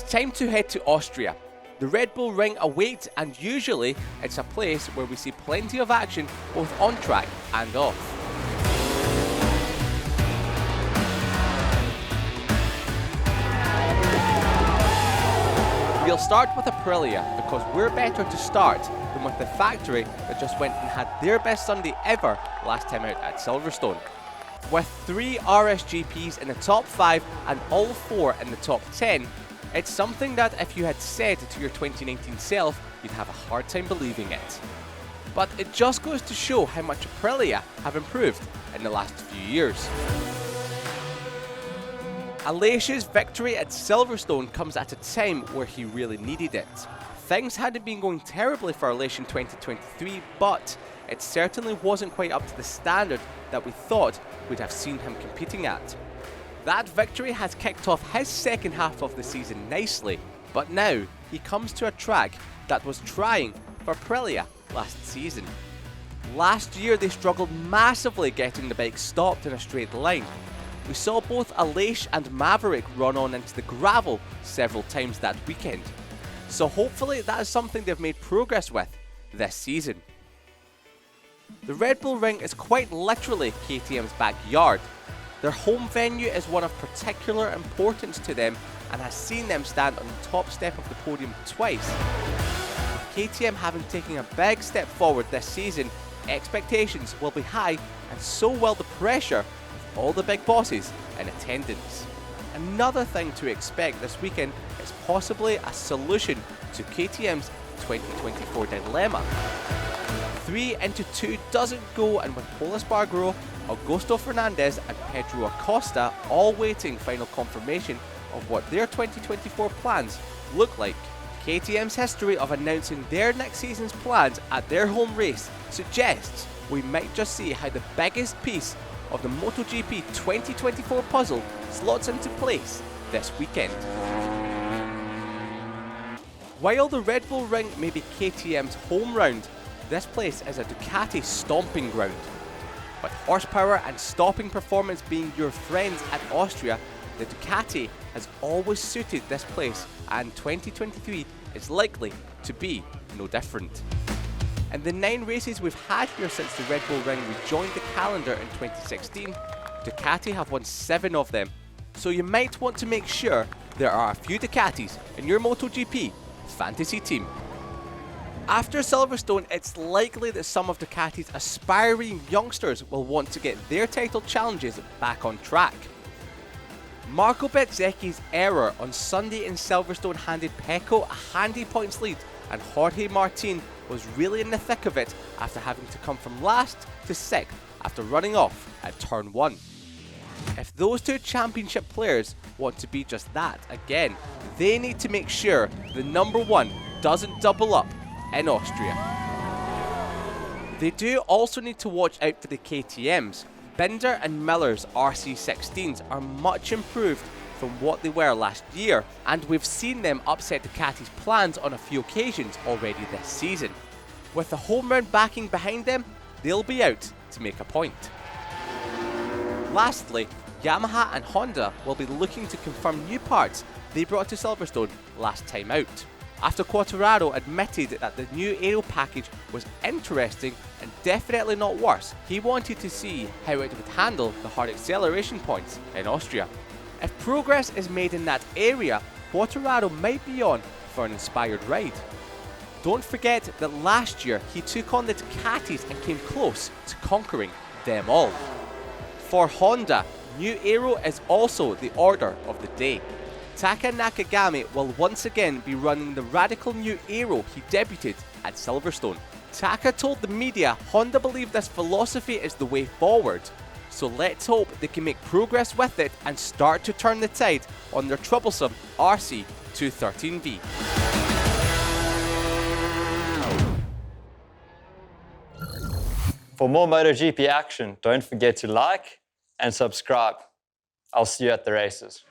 time to head to Austria. The Red Bull Ring awaits, and usually it's a place where we see plenty of action both on track and off. We'll start with Aprilia because we're better to start than with the factory that just went and had their best Sunday ever last time out at Silverstone. With 3 RSGPs in the top 5 and all 4 in the top 10, it's something that if you had said to your 2019 self, you'd have a hard time believing it. But it just goes to show how much Aprilia have improved in the last few years. Aleix's victory at Silverstone comes at a time where he really needed it. Things hadn't been going terribly for Aleix in 2023, but it certainly wasn't quite up to the standard that we thought we'd have seen him competing at. That victory has kicked off his second half of the season nicely, but now he comes to a track that was trying for Aprilia last season. Last year they struggled massively getting the bike stopped in a straight line. We saw both Aleix and Maverick run on into the gravel several times that weekend. So hopefully that is something they've made progress with this season. The Red Bull Ring is quite literally KTM's backyard. Their home venue is one of particular importance to them and has seen them stand on the top step of the podium twice. KTM having taken a big step forward this season, expectations will be high and so will the pressure of all the big bosses in attendance. Another thing to expect this weekend is possibly a solution to KTM's 2024 dilemma. 3 into 2 doesn't go, and with Pol Espargaro, Augusto Fernandez and Pedro Acosta all waiting final confirmation of what their 2024 plans look like. KTM's history of announcing their next season's plans at their home race suggests we might just see how the biggest piece of the MotoGP 2024 puzzle slots into place this weekend. While the Red Bull Ring may be KTM's home round, this place is a Ducati stomping ground. With horsepower and stopping performance being your friends at Austria, the Ducati has always suited this place, and 2023 is likely to be no different. In the 9 races we've had here since the Red Bull Ring rejoined the calendar in 2016, Ducati have won 7 of them, so you might want to make sure there are a few Ducatis in your MotoGP fantasy team. After Silverstone, it's likely that some of Ducati's aspiring youngsters will want to get their title challenges back on track. Marco Bezzecchi's error on Sunday in Silverstone handed Pecco a handy points lead, and Jorge Martin was really in the thick of it after having to come from last to 6th after running off at turn 1. If those 2 championship players want to be just that again, they need to make sure the number 1 doesn't double up in Austria. They do also need to watch out for the KTMs. Binder and Miller's RC16s are much improved from what they were last year, and we've seen them upset Ducati's plans on a few occasions already this season. With the home round backing behind them, they'll be out to make a point. Lastly, Yamaha and Honda will be looking to confirm new parts they brought to Silverstone last time out. After Quartararo admitted that the new aero package was interesting and definitely not worse, he wanted to see how it would handle the hard acceleration points in Austria. If progress is made in that area, Quartararo might be on for an inspired ride. Don't forget that last year he took on the Ducatis and came close to conquering them all. For Honda, new aero is also the order of the day. Taka Nakagami will once again be running the radical new aero he debuted at Silverstone. Taka told the media Honda believe this philosophy is the way forward, so let's hope they can make progress with it and start to turn the tide on their troublesome RC213V. For more MotoGP action, don't forget to like and subscribe. I'll see you at the races.